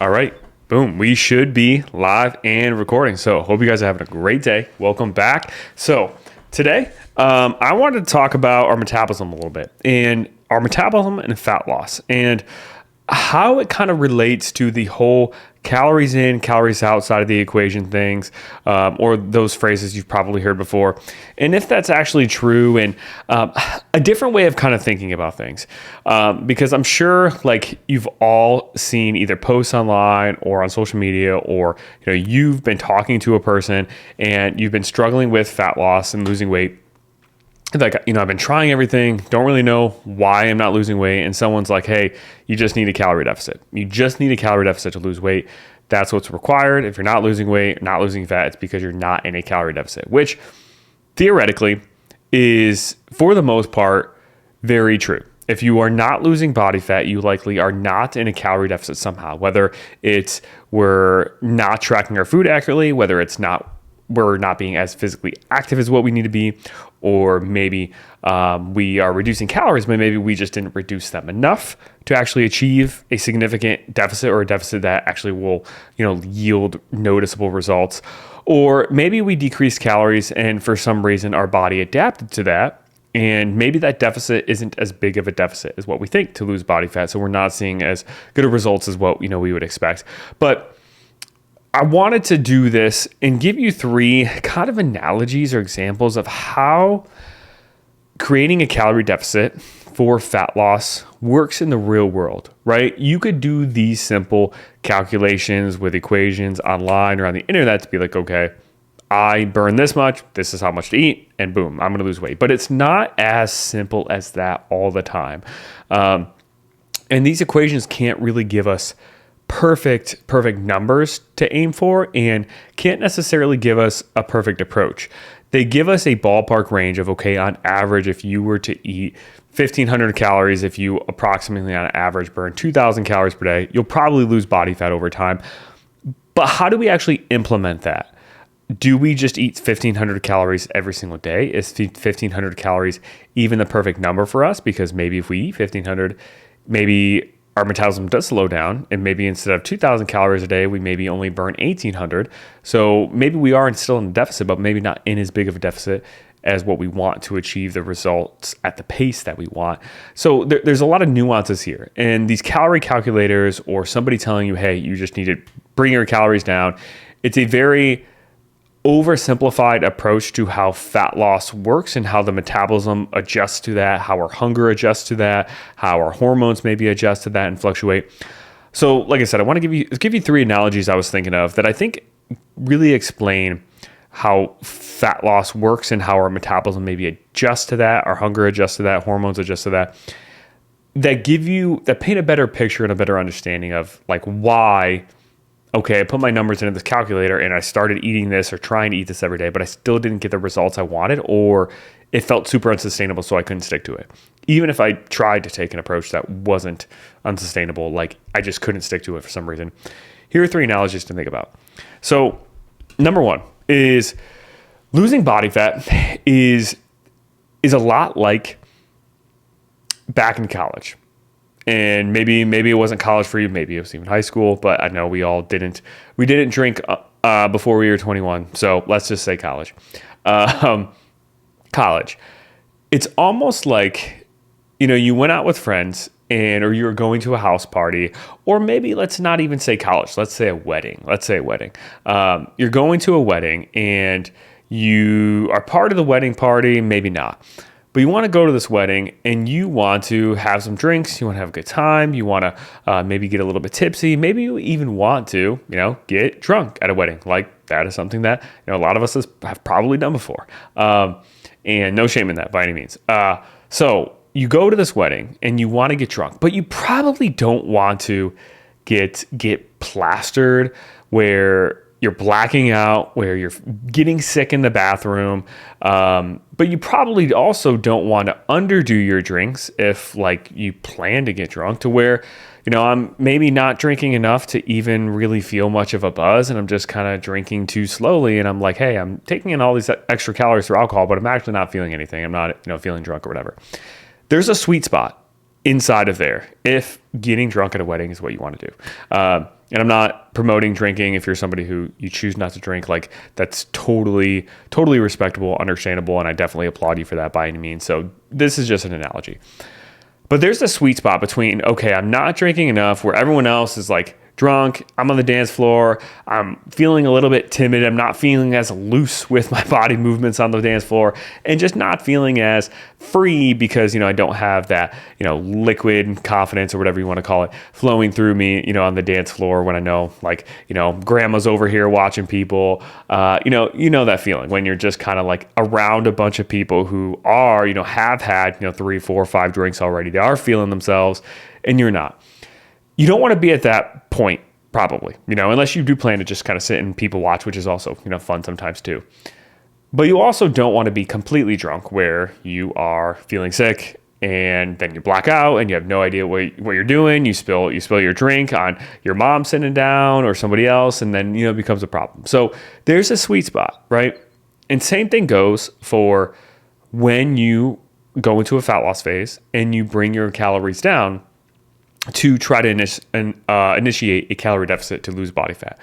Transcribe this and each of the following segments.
All right. Boom. We should be live and recording. So hope you guys are having a great day. Welcome back. So today, I wanted to talk about our metabolism a little bit and our metabolism and fat loss and how it kind of relates to the whole calories in, calories out side of the equation things, or those phrases you've probably heard before. And if that's actually true and a different way of kind of thinking about things. Because I'm sure like you've all seen either posts online or on social media, or you've been talking to a person and you've been struggling with fat loss and losing weight. Like, I've been trying everything, don't really know why I'm not losing weight. And someone's like, hey, you just need a calorie deficit. You just need a calorie deficit to lose weight. That's what's required. If you're not losing weight, not losing fat, it's because you're not in a calorie deficit, which theoretically is, for the most part, very true. If you are not losing body fat, you likely are not in a calorie deficit somehow, whether it's we're not tracking our food accurately, whether it's we're not being as physically active as what we need to be, or maybe we are reducing calories, but maybe we just didn't reduce them enough to actually achieve a significant deficit, or a deficit that actually will, yield noticeable results. Or maybe we decreased calories and for some reason our body adapted to that. And maybe that deficit isn't as big of a deficit as what we think to lose body fat. So we're not seeing as good of results as what, we would expect. But I wanted to do this and give you three kind of analogies or examples of how creating a calorie deficit for fat loss works in the real world, right? You could do these simple calculations with equations online or on the internet to be like, okay, I burn this much, this is how much to eat, and boom, I'm gonna lose weight. But it's not as simple as that all the time. And these equations can't really give us perfect numbers to aim for, and can't necessarily give us a perfect approach. They give us a ballpark range of, okay, on average, if you were to eat 1,500 calories, if you approximately on average burn 2,000 calories per day, you'll probably lose body fat over time. But how do we actually implement that? Do we just eat 1,500 calories every single day? Is 1,500 calories even the perfect number for us? Because maybe if we eat 1,500, maybe our metabolism does slow down, and maybe instead of 2,000 calories a day, we maybe only burn 1,800. So maybe we are still in a deficit, but maybe not in as big of a deficit as what we want to achieve the results at the pace that we want. So there's a lot of nuances here. And these calorie calculators, or somebody telling you, hey, you just need to bring your calories down, it's a very oversimplified approach to how fat loss works and how the metabolism adjusts to that, how our hunger adjusts to that, how our hormones maybe adjust to that and fluctuate. So like I said, I want to give you three analogies I was thinking of that I think really explain how fat loss works and how our metabolism maybe adjusts to that, our hunger adjusts to that, hormones adjust to that, that paint a better picture and a better understanding of like why, okay, I put my numbers into this calculator and I started eating this or trying to eat this every day, but I still didn't get the results I wanted, or it felt super unsustainable, so I couldn't stick to it. Even if I tried to take an approach that wasn't unsustainable, like I just couldn't stick to it for some reason. Here are three analogies to think about. So number one is losing body fat is a lot like back in college. And maybe it wasn't college for you, maybe it was even high school, but I know we didn't drink before we were 21. So let's just say college. College. It's almost like, you went out with friends or you were going to a house party, or maybe let's not even say college. Let's say a wedding. You're going to a wedding and you are part of the wedding party, maybe not. But you want to go to this wedding and you want to have some drinks. You want to have a good time. You want to maybe get a little bit tipsy. Maybe you even want to, get drunk at a wedding. Like that is something that, a lot of us have probably done before. And no shame in that by any means. So you go to this wedding and you want to get drunk, but you probably don't want to get plastered where you're blacking out, where you're getting sick in the bathroom. But you probably also don't want to underdo your drinks if like you plan to get drunk to where, I'm maybe not drinking enough to even really feel much of a buzz. And I'm just kind of drinking too slowly. And I'm like, hey, I'm taking in all these extra calories through alcohol, but I'm actually not feeling anything. I'm not, feeling drunk or whatever. There's a sweet spot inside of there, if getting drunk at a wedding is what you want to do. And I'm not promoting drinking. If you're somebody who you choose not to drink, like that's totally respectable, understandable, and I definitely applaud you for that by any means. So this is just an analogy. But there's the sweet spot between, okay, I'm not drinking enough where everyone else is like drunk, I'm on the dance floor, I'm feeling a little bit timid, I'm not feeling as loose with my body movements on the dance floor, and just not feeling as free because, I don't have that, liquid confidence or whatever you want to call it flowing through me, on the dance floor when I know, like, grandma's over here watching people, that feeling when you're just kind of like around a bunch of people who are, have had, 3, 4, 5 drinks already. They are feeling themselves and you're not. You don't want to be at that point, probably, unless you do plan to just kind of sit and people watch, which is also, fun sometimes too. But you also don't want to be completely drunk where you are feeling sick and then you black out and you have no idea what you're doing. You spill your drink on your mom sitting down or somebody else, and then, it becomes a problem. So there's a sweet spot, right? And same thing goes for when you go into a fat loss phase and you bring your calories down to try to initiate a calorie deficit to lose body fat.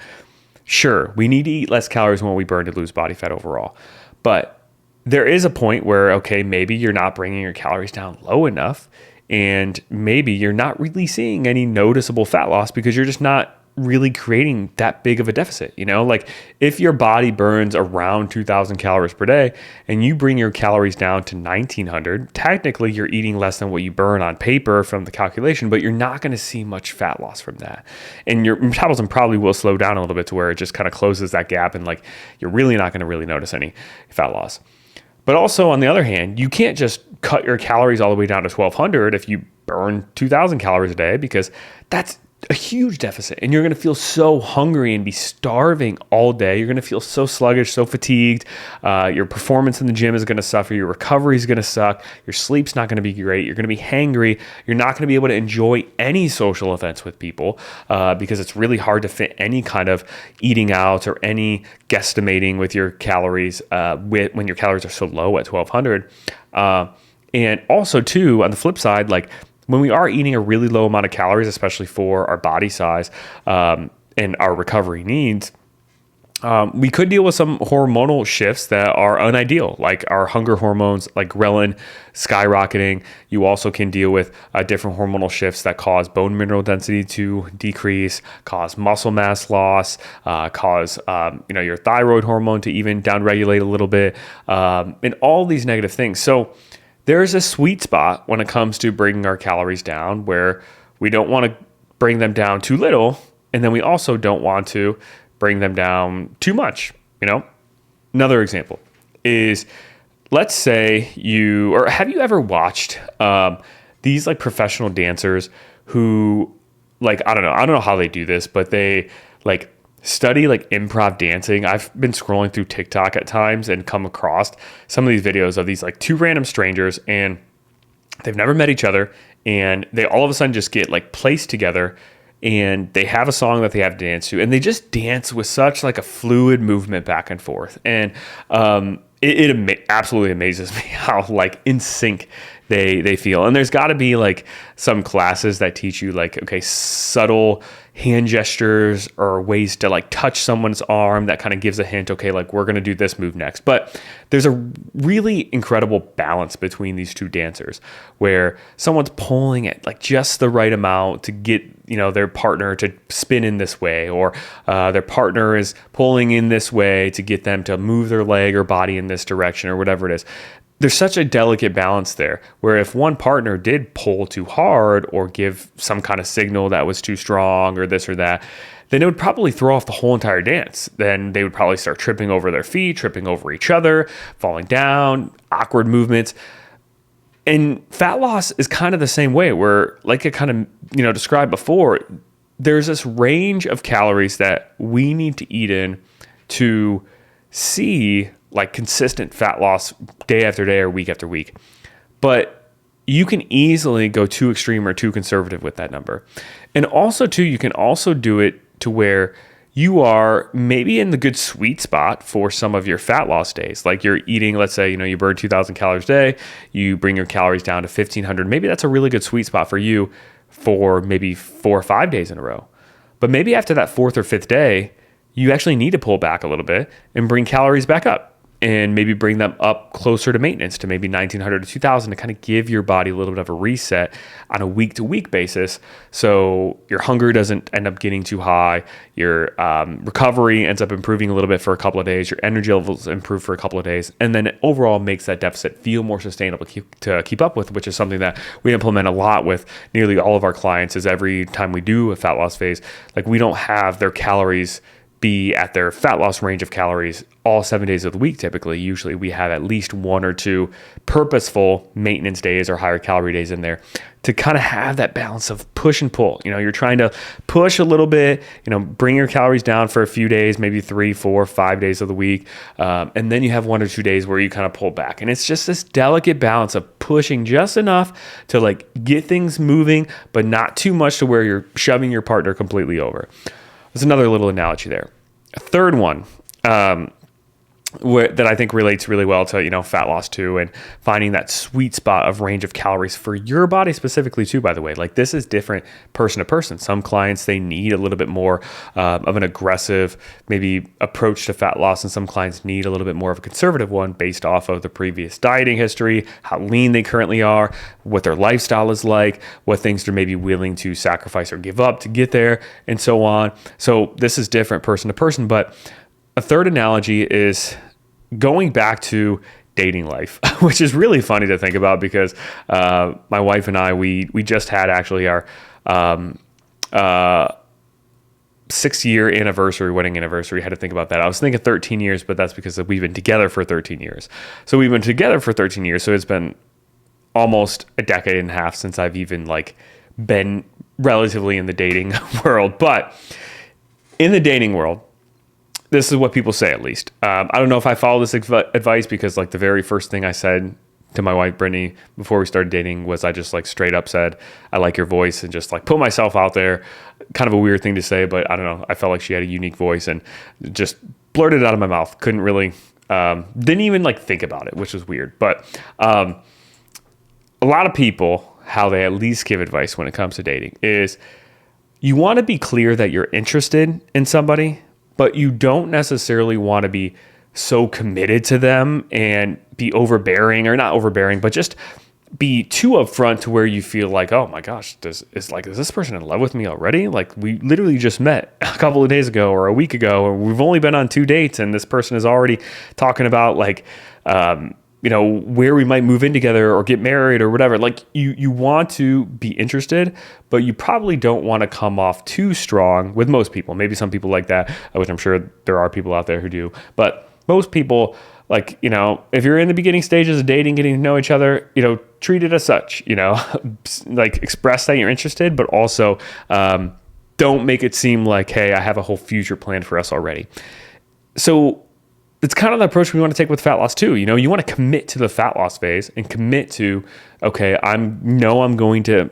Sure, we need to eat less calories than what we burn to lose body fat overall. But there is a point where, okay, maybe you're not bringing your calories down low enough, and maybe you're not really seeing any noticeable fat loss because you're just not really creating that big of a deficit. Like if your body burns around 2,000 calories per day and you bring your calories down to 1,900, technically you're eating less than what you burn on paper from the calculation, but you're not going to see much fat loss from that. And your metabolism probably will slow down a little bit to where it just kind of closes that gap, and like you're really not going to really notice any fat loss. But also on the other hand, you can't just cut your calories all the way down to 1,200 if you burn 2,000 calories a day, because that's a huge deficit, and you're going to feel so hungry and be starving all day. You're going to feel so sluggish, so fatigued. Your performance in the gym is going to suffer. Your recovery is going to suck. Your sleep's not going to be great. You're going to be hangry. You're not going to be able to enjoy any social events with people because it's really hard to fit any kind of eating out or any guesstimating with your calories when your calories are so low at 1,200. And also too, on the flip side, like when we are eating a really low amount of calories, especially for our body size and our recovery needs, we could deal with some hormonal shifts that are unideal, like our hunger hormones, like ghrelin skyrocketing. You also can deal with different hormonal shifts that cause bone mineral density to decrease, cause muscle mass loss, cause your thyroid hormone to even downregulate a little bit, and all these negative things. So there's a sweet spot when it comes to bringing our calories down where we don't want to bring them down too little, and then we also don't want to bring them down too much. Another example is, let's say have you ever watched these like professional dancers who, like, I don't know how they do this, but they like study like improv dancing. I've been scrolling through TikTok at times and come across some of these videos of these like two random strangers, and they've never met each other, and they all of a sudden just get like placed together, and they have a song that they have to dance to, and they just dance with such like a fluid movement back and forth. And it absolutely amazes me how like in sync they feel. And there's got to be like some classes that teach you like, okay, subtle hand gestures or ways to like touch someone's arm that kind of gives a hint, okay, like we're going to do this move next. But there's a really incredible balance between these two dancers where someone's pulling it like just the right amount to get, their partner to spin in this way, or their partner is pulling in this way to get them to move their leg or body in this direction or whatever it is. There's such a delicate balance there where if one partner did pull too hard or give some kind of signal that was too strong or this or that, then it would probably throw off the whole entire dance. Then they would probably start tripping over their feet, tripping over each other, falling down, awkward movements. And fat loss is kind of the same way, where like I kind of, described before, there's this range of calories that we need to eat in to see like consistent fat loss day after day or week after week. But you can easily go too extreme or too conservative with that number. And also too, you can also do it to where you are maybe in the good sweet spot for some of your fat loss days. Like you're eating, let's say, you burn 2,000 calories a day, you bring your calories down to 1,500. Maybe that's a really good sweet spot for you for maybe 4 or 5 days in a row. But maybe after that fourth or fifth day, you actually need to pull back a little bit and bring calories back up and maybe bring them up closer to maintenance, to maybe 1,900 to 2,000, to kind of give your body a little bit of a reset on a week-to-week basis, so your hunger doesn't end up getting too high, your recovery ends up improving a little bit for a couple of days, your energy levels improve for a couple of days, and then it overall makes that deficit feel more sustainable to keep up with, which is something that we implement a lot with nearly all of our clients. Is every time we do a fat loss phase, like we don't have their calories be at their fat loss range of calories all 7 days of the week. Typically, usually we have at least 1 or 2 purposeful maintenance days or higher calorie days in there to kind of have that balance of push and pull. You're trying to push a little bit, bring your calories down for a few days, maybe 3, 4, 5 days of the week. And then you have 1 or 2 days where you kind of pull back. And it's just this delicate balance of pushing just enough to like get things moving, but not too much to where you're shoving your partner completely over. There's another little analogy there. A third one that I think relates really well to fat loss too, and finding that sweet spot of range of calories for your body specifically too. By the way, like this is different person to person. Some clients, they need a little bit more of an aggressive maybe approach to fat loss, and some clients need a little bit more of a conservative one based off of the previous dieting history, how lean they currently are, what their lifestyle is like, what things they're maybe willing to sacrifice or give up to get there, and so on. So this is different person to person. But a third analogy is going back to dating life, which is really funny to think about because my wife and I, we just had actually our 6-year anniversary, wedding anniversary. I had to think about that. I was thinking 13 years, but that's because we've been together for 13 years. So we've been together for 13 years. So it's been almost a decade and a half since I've even been relatively in the dating world. But in the dating world, this is what people say, at least. I don't know if I follow this advice because the very first thing I said to my wife, Brittany, before we started dating was I just straight up said, I like your voice, and just put myself out there. Kind of a weird thing to say, but I don't know. I felt like she had a unique voice and just blurted it out of my mouth. Couldn't really, didn't even think about it, which was weird. But a lot of people, how they at least give advice when it comes to dating is you want to be clear that you're interested in somebody, but you don't necessarily want to be so committed to them and be overbearing, or not overbearing, but just be too upfront to where you feel like, oh my gosh, is this person in love with me already? We literally just met a couple of days ago or a week ago, or we've only been on 2 dates and this person is already talking about where we might move in together or get married or whatever. You want to be interested, but you probably don't want to come off too strong with most people. Maybe some people like that, which I'm sure there are people out there who do, but most people, if you're in the beginning stages of dating, getting to know each other, treat it as such, express that you're interested, but also don't make it seem like, hey, I have a whole future planned for us already. So it's kind of the approach we want to take with fat loss too. You want to commit to the fat loss phase and commit to, okay, I'm going to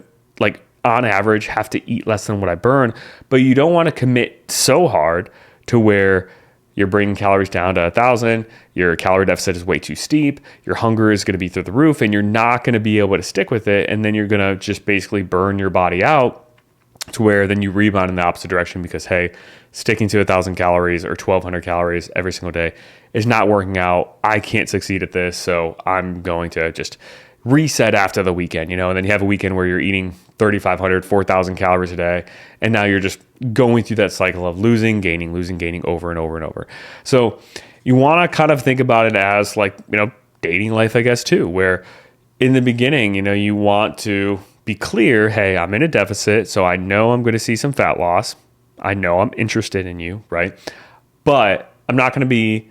on average have to eat less than what I burn, but you don't want to commit so hard to where you're bringing calories down to 1,000, your calorie deficit is way too steep, your hunger is going to be through the roof, and you're not going to be able to stick with it. And then you're going to just basically burn your body out to where then you rebound in the opposite direction because, hey, sticking to 1,000 calories or 1,200 calories every single day is not working out. I can't succeed at this, so I'm going to just reset after the weekend, and then you have a weekend where you're eating 3,500, 4,000 calories a day, and now you're just going through that cycle of losing, gaining over and over and over. So you want to kind of think about it as dating life, I guess, too, where in the beginning, you want to be clear, hey, I'm in a deficit, so I know I'm going to see some fat loss. I know I'm interested in you, right? But I'm not going to be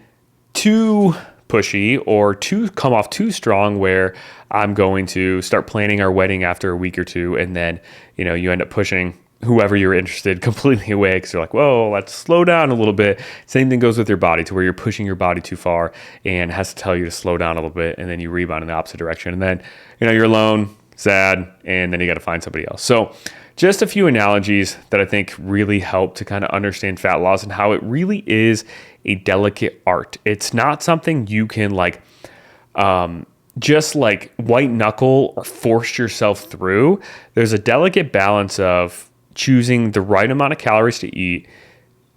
too pushy or come off too strong where I'm going to start planning our wedding after a week or two, and then you end up pushing whoever you're interested completely away because you're like, whoa, let's slow down a little bit. Same thing goes with your body, to where you're pushing your body too far and has to tell you to slow down a little bit, and then you rebound in the opposite direction, and then you're alone, sad, and then you got to find somebody else. So just a few analogies that I think really help to kind of understand fat loss and how it really is a delicate art. It's not something you can just like white knuckle or force yourself through. There's a delicate balance of choosing the right amount of calories to eat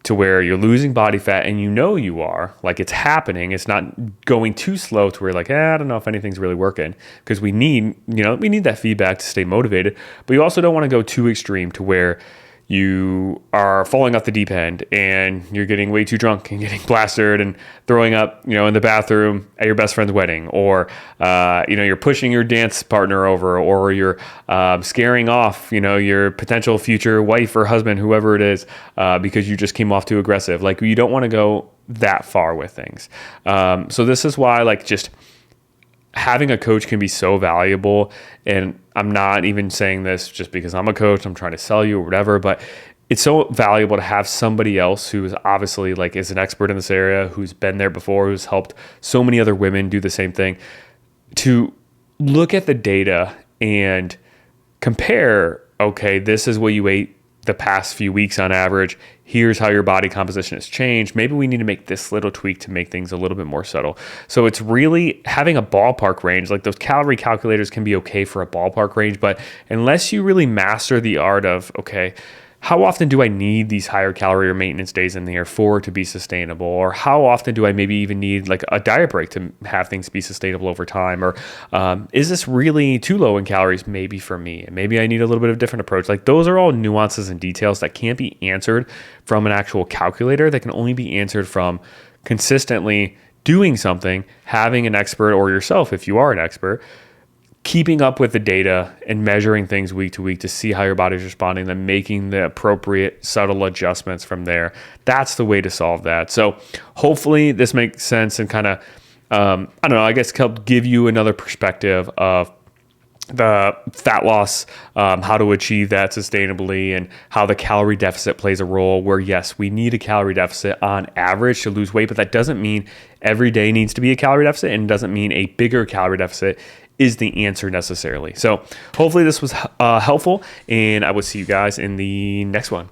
to where you're losing body fat and you are, like it's happening. It's not going too slow to where like, I don't know if anything's really working, because we need that feedback to stay motivated. But you also don't want to go too extreme to where you are falling off the deep end and you're getting way too drunk and getting plastered and throwing up, in the bathroom at your best friend's wedding, or, you're pushing your dance partner over, or you're scaring off, your potential future wife or husband, whoever it is, because you just came off too aggressive. Like, you don't want to go that far with things. So this is why, just having a coach can be so valuable. And I'm not even saying this just because I'm a coach, I'm trying to sell you or whatever, but it's so valuable to have somebody else who is obviously is an expert in this area, who's been there before, who's helped so many other women do the same thing, to look at the data and compare, okay, this is what you ate the past few weeks on average. Here's how your body composition has changed. Maybe we need to make this little tweak to make things a little bit more subtle. So it's really having a ballpark range. Like, those calorie calculators can be okay for a ballpark range, but unless you really master the art of, okay, how often do I need these higher calorie or maintenance days in there for it to be sustainable? Or how often do I maybe even need a diet break to have things be sustainable over time? Or is this really too low in calories maybe for me? And maybe I need a little bit of a different approach. Those are all nuances and details that can't be answered from an actual calculator. That can only be answered from consistently doing something, having an expert, or yourself, if you are an expert, keeping up with the data and measuring things week to week to see how your body's responding, then making the appropriate subtle adjustments from there. That's the way to solve that. So hopefully this makes sense and kind of, I guess help give you another perspective of the fat loss, how to achieve that sustainably, and how the calorie deficit plays a role, where yes, we need a calorie deficit on average to lose weight, but that doesn't mean every day needs to be a calorie deficit, and doesn't mean a bigger calorie deficit is the answer necessarily. So hopefully this was helpful, and I will see you guys in the next one.